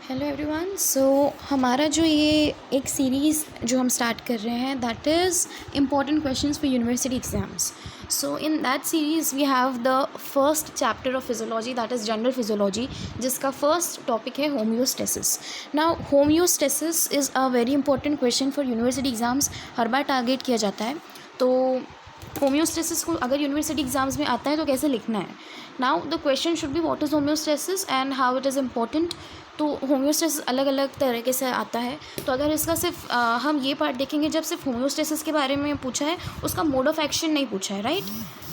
Hello everyone. सो हमारा जो ये एक सीरीज़ जो हम स्टार्ट कर रहे हैं that is important questions for university exams. So in that series we have the first chapter of physiology that is general physiology, जिसका फर्स्ट टॉपिक है homeostasis. Now homeostasis is a very important question for university exams, हर बार target किया जाता है। तो homeostasis को अगर यूनिवर्सिटी एग्जाम्स में आता है तो कैसे लिखना है। Now the question should be what is homeostasis and how it is important. तो होम्योस्टेसिस अलग अलग तरीके से आता है। तो अगर इसका सिर्फ हम ये पार्ट देखेंगे, जब सिर्फ होम्योस्टेसिस के बारे में पूछा है, उसका मोड ऑफ एक्शन नहीं पूछा है, राइट।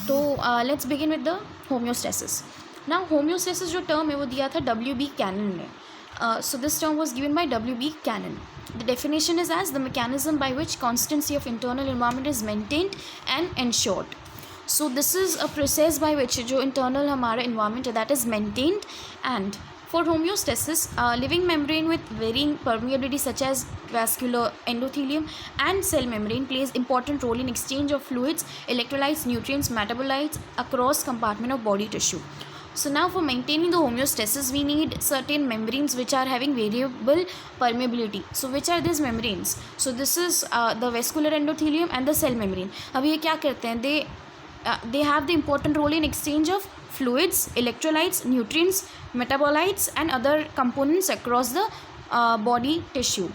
तो let's begin with the homeostasis. Now homeostasis जो टर्म है वो दिया था W.B. कैनन ने। So this term was given by W.B. Cannon. The definition is as the mechanism by which constancy of internal environment is maintained and ensured. So this is a process by which जो internal हमारा environment है that is maintained, and for homeostasis, living membrane with varying permeability such as vascular endothelium and cell membrane plays important role in exchange of fluids, electrolytes, nutrients, metabolites across compartment of body tissue. So now for maintaining the homeostasis we need certain membranes which are having variable permeability. So which are these membranes? So this is the vascular endothelium and the cell membrane. अब ये क्या करते हैं? They have the important role in exchange of fluids, electrolytes, nutrients, metabolites and other components across the body tissue.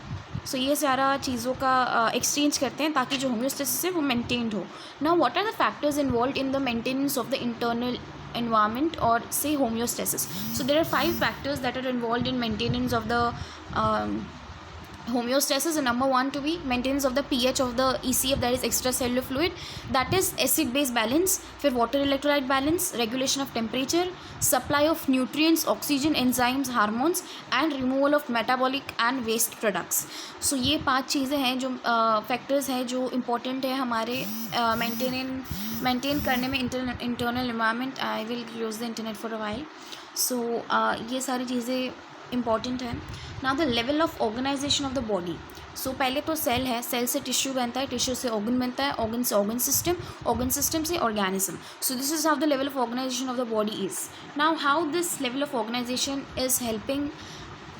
सो ये सारा चीज़ों का exchange करते हैं ताकि जो होम्योस्टेसिस है वो मेंटेन्ड हो। Now what are the factors involve in the maintenance of the internal environment or say homeostasis? So there are 5 factors that are involved in maintenance of the homeostasis. And number 1 to be maintenance of the pH of the ECF, that is extracellular fluid, that is acid base balance, फिर water electrolyte balance, regulation of temperature, supply of nutrients, oxygen, enzymes, hormones and removal of metabolic and waste products. So ये 5 चीज़ें हैं जो factors हैं जो important है हमारे maintain करने में internal environment. I will use the internet for a while. So ये सारी चीज़ें इंपॉर्टेंट हैं। Now the level of organization of the body. So पहले तो सेल है, सेल से टिश्यू बनता है, टिश्यू से ऑर्गन बनता है, ऑर्गन से ऑर्गन सिस्टम, ऑर्गन सिस्टम से organism. So this is how the level of organization of the body is. Now how this level of organization is helping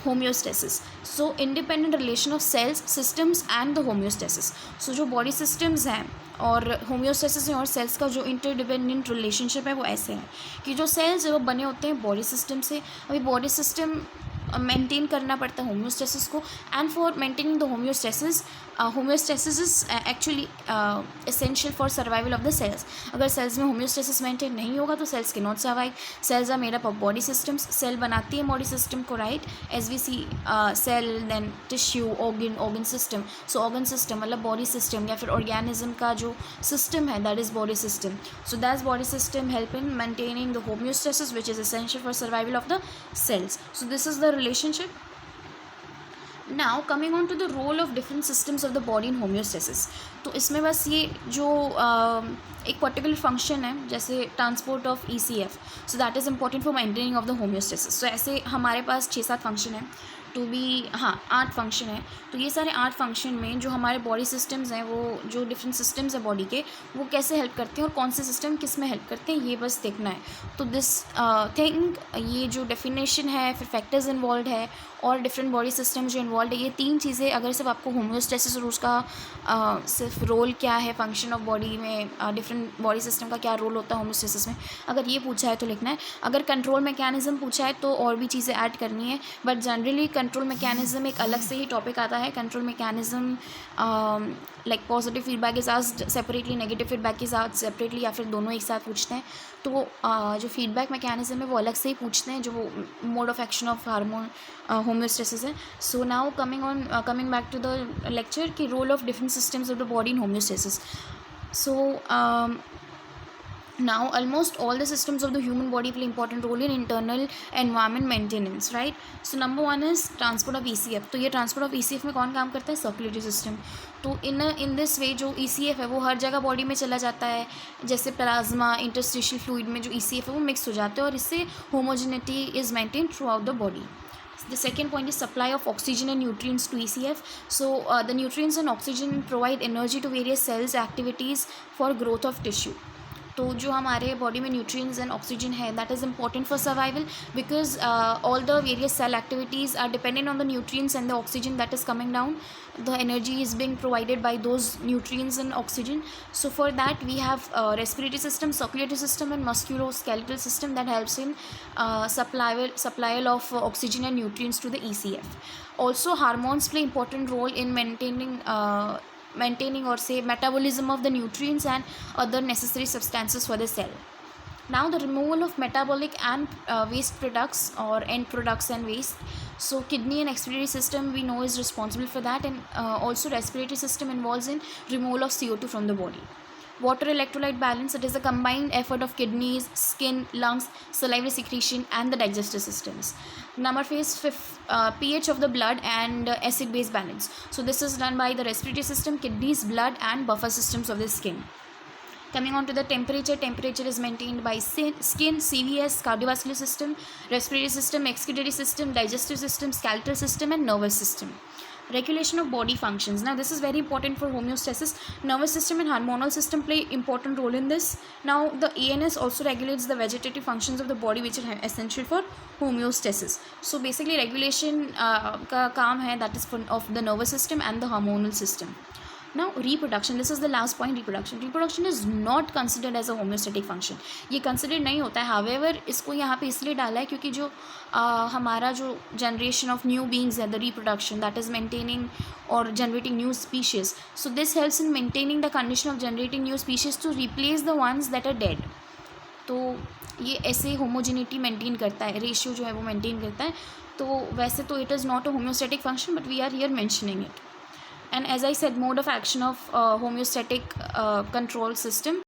homeostasis. So independent relation of cells, systems and the homeostasis. So जो body systems हैं और homeostasis और sales का जो interdependent relationship है वो ऐसे है कि जो सेल्स है वो बने होते हैं बॉडी सिस्टम से। अभी बॉडी सिस्टम मेंटेन करना पड़ता है होम्योस्टेसिस को, and for maintaining the homeostasis is actually essential for survival of the cells. अगर सेल्स में होम्योस्टेसिस मेंटेन नहीं होगा तो सेल्स के not survive. Cells are made up of body systems. Cell बनाती है बॉडी सिस्टम को, right, as we see cell, then tissue, organ system. So organ system मतलब बॉडी सिस्टम या फिर ऑर्गेनिज्म का जो सिस्टम है that is body system. So that body system help in maintaining the homeostasis which is essential for survival of the cells. So this is the relationship. Now coming on to the role of different systems of the body in homeostasis. तो इसमें बस ये जो एक particular function है जैसे transport of ECF, so that is important for maintaining of the homeostasis. So ऐसे हमारे पास 6-7 फंक्शन है, टू बी 8 फंक्शन है। तो ये सारे 8 फंक्शन में जो हमारे बॉडी सिस्टम्स हैं, वो जो डिफरेंट सिस्टम्स हैं बॉडी के, वो कैसे हेल्प करते हैं और कौन से सिस्टम किस में हेल्प करते हैं, ये बस देखना है। तो दिस थिंग, ये जो डेफिनेशन है, फिर फैक्टर्स इन्वॉल्व है और डिफरेंट बॉडी सिस्टम जो इन्वॉल्व है, ये 3 चीज़ें अगर सिर्फ आपको होम्योस्टेसिस और उसका सिर्फ रोल क्या है फंक्शन ऑफ बॉडी में, डिफरेंट बॉडी सिस्टम का क्या रोल होता है होम्योस्टेसिस में, अगर ये पूछा है तो लिखना है। अगर कंट्रोल मैकेनिज्म पूछा है तो और भी चीज़ें ऐड करनी है, बट जनरली कंट्रोल मैकेनिज्म एक अलग से ही टॉपिक आता है। Control mechanism like positive feedback is asked separately, negative feedback is asked separately, या फिर दोनों एक साथ पूछते हैं। तो जो फीडबैक मैकेनिज्म है वो अलग से ही पूछते हैं, जो वो mode of action of hormone homeostasis है। So now coming back to the lecture की role of different systems of the body in homeostasis. So now almost all the systems of the human body play important role in internal environment maintenance, right? So number 1 is transport of ECF. तो ये transport of ECF में कौन काम करता है? Circulatory system. तो in this way जो ECF है वो हर जगह बॉडी में चला जाता है, जैसे प्लाज्मा, इंटरस्टिशियल फ्लूइड में जो ECF है वो मिक्स हो जाते हैं और इससे homogeneity is maintain through out the body. The second point is supply of oxygen and nutrients to ECF. So the nutrients and oxygen provide energy to various cells activities for growth of tissue. तो जो हमारे body में nutrients and oxygen है that is important for survival because all the various cell activities are dependent on the nutrients and the oxygen that is coming down. The energy is being provided by those nutrients and oxygen. So for that we have respiratory system, circulatory system and musculoskeletal system that helps in supply of oxygen and nutrients to the ECF. Also hormones play important role in maintaining or say metabolism of the nutrients and other necessary substances for the cell. Now the removal of metabolic and waste products or end products and waste. So kidney and excretory system we know is responsible for that, and also respiratory system involves in removal of CO2 from the body. Water electrolyte balance, it is a combined effort of kidneys, skin, lungs, salivary secretion and the digestive systems. Number 5 pH of the blood and acid base balance. So this is done by the respiratory system, kidneys, blood and buffer systems of the skin. Coming on to the temperature is maintained by skin, CVS, cardiovascular system, respiratory system, excretory system, digestive system, skeletal system and nervous system. Regulation of body functions. Now this is very important for homeostasis. Nervous system and hormonal system play important role in this. Now the ANS also regulates the vegetative functions of the body which are essential for homeostasis. So basically regulation का काम है that is of the nervous system and the hormonal system. Now reproduction, this is the last point. Reproduction is not considered as a homeostatic function. ये considered नहीं होता है. However इसको यहाँ पे इसलिए डाला है क्योंकि जो हमारा जो generation of new beings है, the reproduction that is maintaining or generating new species. So this helps in maintaining the condition of generating new species to replace the ones that are dead. तो ये ऐसे homogeneity maintain करता है, ratio जो है वो maintain करता है. तो वैसे तो it is not a homeostatic function but we are here mentioning it. And as I said, mode of action of homeostatic control system.